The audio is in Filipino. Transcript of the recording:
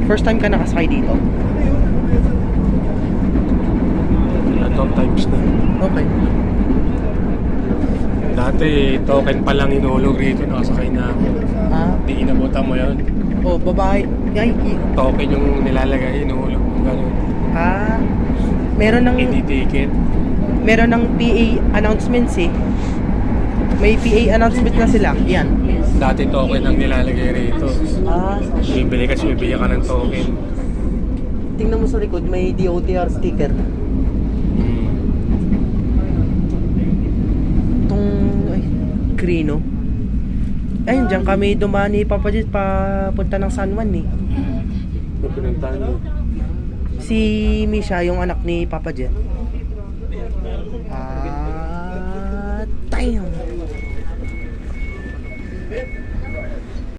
First time ka nakasakay dito? Ilang times na. Okay. Dati, token pa lang inuulog rito, nakasakay na ako. Ah, Di inabutan mo yun. oh, babae. Ay, Token yung nilalagay, inuulog mo gano'n. ah, meron ng Hindi ticket. meron ng PA announcements eh. May PA announcement na sila. Yan. Dati token ang nilalagay rito. Ah, Bibili kasi bibili ka ng token. tingnan mo sa likod, may DOTR sticker. Itong, ay, Crino. Ayun, dyan kami dumani papajit papunta ng San Juan eh. Pinuntahan mo. Si Misha, yung anak ni Papa Jet. Ah, damn.